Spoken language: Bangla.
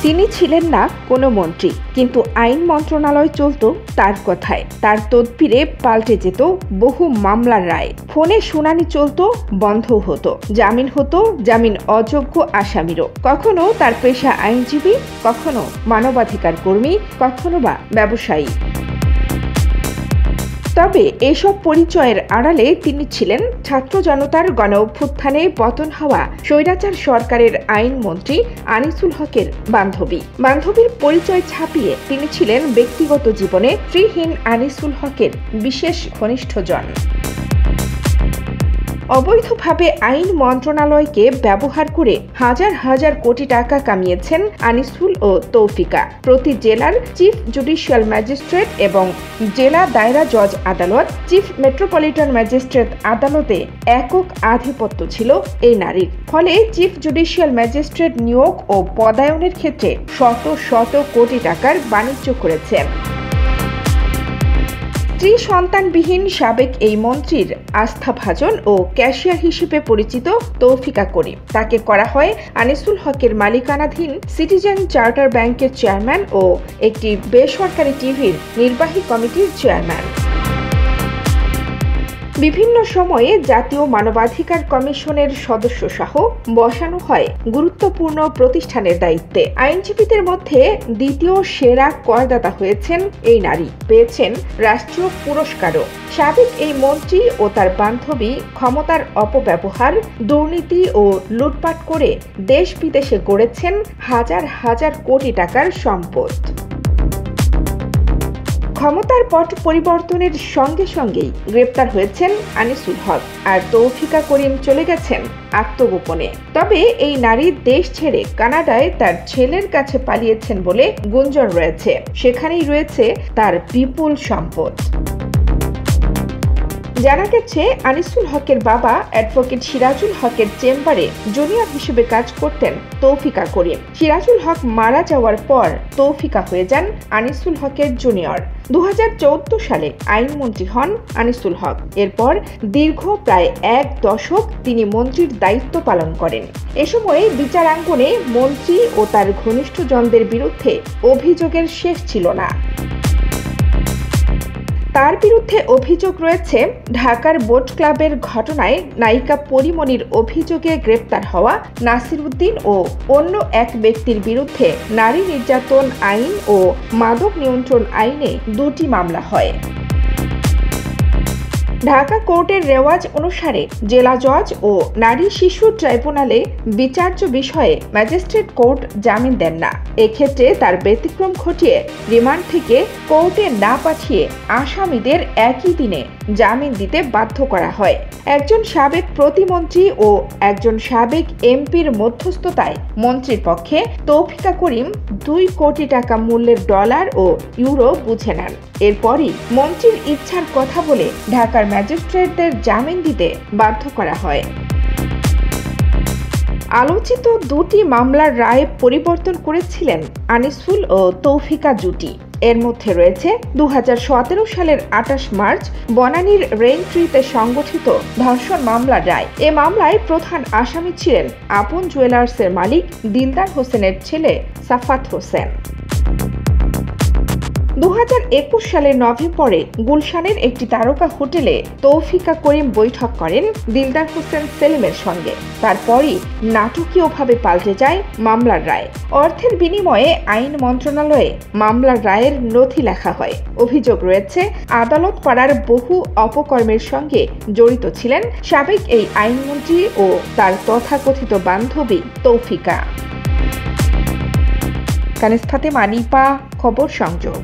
তিনি ছিলেন না কোনো মন্ত্রী, কিন্তু আইন মন্ত্রণালয় চলত তার কথায়। তার তদবিরে পাল্টে যেত বহু মামলার রায়। ফোনে শুনানি চলত, বন্ধ হতো, জামিন অযোগ্য আসামিরও। কখনো তার পেশা আইনজীবী, কখনো মানবাধিকার কর্মী, কখনো বা ব্যবসায়ী। তবে এসব পরিচয়ের আড়ালে তিনি ছিলেন ছাত্র জনতার গণ অভ্যুত্থানে পতন হওয়া স্বৈরাচার সরকারের আইনমন্ত্রী আনিসুল হকের বান্ধবীর পরিচয় ছাপিয়ে তিনি ছিলেন ব্যক্তিগত জীবনে শ্রীহীন আনিসুল হকের বিশেষ ঘনিষ্ঠজন। অবৈধভাবে আইন মন্ত্রণালয়কে ব্যবহার করে হাজার হাজার কোটি টাকা কামিয়েছেন আনিসুল ও তৌফিকা। প্রতি জেলার চিফ জুডিশিয়াল ম্যাজিস্ট্রেট এবং জেলা দায়রা জজ আদালত, চিফ মেট্রোপলিটন ম্যাজিস্ট্রেট আদালতে একক আধিপত্য ছিল এই নারীর। ফলে চিফ জুডিশিয়াল ম্যাজিস্ট্রেট নিয়োগ ও পদায়নের ক্ষেত্রে শত শত কোটি টাকার বাণিজ্য করেছেন। স্ত্রী সন্তানবিহীন সাবেক এই মন্ত্রীর আস্থাভাজন ও ক্যাশিয়ার হিসেবে পরিচিত তৌফিকা করিম। তাকে করা হয় আনিসুল হকের মালিকানাধীন সিটিজেন চার্টার ব্যাংকের চেয়ারম্যান ও একটি বেসরকারি টিভির নির্বাহী কমিটির চেয়ারম্যান। বিভিন্ন সময়ে জাতীয় মানবাধিকার কমিশনের সদস্য সহ বসানো হয় গুরুত্বপূর্ণ প্রতিষ্ঠানের দায়িত্বে। আইনজীবীদের মধ্যে দ্বিতীয় সেরা করদাতা হয়েছেন এই নারী, পেয়েছেন রাষ্ট্রীয় পুরস্কারও। সাবেক এই মন্ত্রী ও তার বান্ধবী ক্ষমতার অপব্যবহার, দুর্নীতি ও লুটপাট করে দেশ বিদেশে গড়েছেন হাজার হাজার কোটি টাকার সম্পদ। ক্ষমতার পট পরিবর্তনের সঙ্গে সঙ্গেই গ্রেপ্তার হয়েছেন আনিসুল হক, আর তৌফিকা করিম চলে গেছেন আত্মগোপনে। তবে এই নারী দেশ ছেড়ে কানাডায় তার ছেলের কাছে পালিয়েছেন বলে গুঞ্জন রয়েছে। সেখানেই রয়েছে তার বিপুল সম্পদ। জানা গেছে আনিসুল হকের বাবা অ্যাডভোকেট সিরাজুল হকের চেম্বারে জুনিয়র হিসেবে কাজ করতেন তৌফিকা করিম। সিরাজুল হক মারা যাওয়ার পর তৌফিকা হয়ে যান আনিসুল হকের জুনিয়র। 2014 সালে আইনমন্ত্রী হন আনিসুল হক। এরপর দীর্ঘ প্রায় 1 দশক তিনি মন্ত্রীর দায়িত্ব পালন করেন। এ সময়ে বিচারাঙ্গনে মন্ত্রী ও তার ঘনিষ্ঠজনদের বিরুদ্ধে অভিযোগের শেষ ছিল না। তার বিরুদ্ধে অভিযোগ রয়েছে ঢাকার বোট ক্লাবের ঘটনায় নায়িকা পরিমণির অভিযোগে গ্রেপ্তার হওয়া নাসির উদ্দিন ও অন্য এক ব্যক্তির বিরুদ্ধে নারী নির্যাতন আইন ও মাদক নিয়ন্ত্রণ আইনে 2টি মামলা হয়। ঢাকা কোর্টের রেওয়াজ অনুসারে জেলা জজ ও নারী শিশু ট্রাইব্যুনালে বিচার্য বিষয়ে ম্যাজিস্ট্রেট কোর্ট জামিন দেন না। এক্ষেত্রে তার ব্যতিক্রম ঘটিয়ে রিমান্ড থেকে কোর্টে না পাঠিয়ে আসামিদের একই দিনে জামিন দিতে বাধ্য করা হয়। একজন সাবেক প্রতিমন্ত্রী ও একজন সাবেক এমপির মধ্যস্থতায় মন্ত্রীর পক্ষে তৌফিকা করিম 2 কোটি টাকা মূল্যের ডলার ও ইউরো বুঝে নেন। এরপরই মন্ত্রীর ইচ্ছার কথা বলে ঢাকার ম্যাজিস্ট্রেটদের জামিন দিতে বাধ্য করা হয়। আলোচিত 2টি মামলার রায় পরিবর্তন করেছিলেন আনিসুল ও তৌফিকা জুটি। এর মধ্যে রয়েছে 2017 সালের 28 মার্চ বনানীর রেইনট্রিতে সংগঠিত ধর্ষণ মামলার রায়। এ মামলায় প্রধান আসামি ছিলেন আপন জুয়েলার্সের মালিক দিলদার হোসেনের ছেলে সাফাত হোসেন। 2021 সালের নভেম্বরে গুলশানের একটি তারকা হোটেলে তৌফিকা করিম বৈঠক করেন দিলদার হোসেন সেলিমের সঙ্গে। তারপরই নাটকীয়ভাবে পাল্টে যায় মামলার রায়। অর্থের বিনিময়ে আইন মন্ত্রণালয়ে মামলার রায়ের নথি লেখা হয়। অভিযোগ রয়েছে আদালত পাড়ার বহু অপকর্মের সঙ্গে জড়িত ছিলেন সাবেক এই আইনমন্ত্রী ও তার তথাকথিত বান্ধবী তৌফিকা। কানিস ফাতেমা, নিপা, খবর সংযোগ।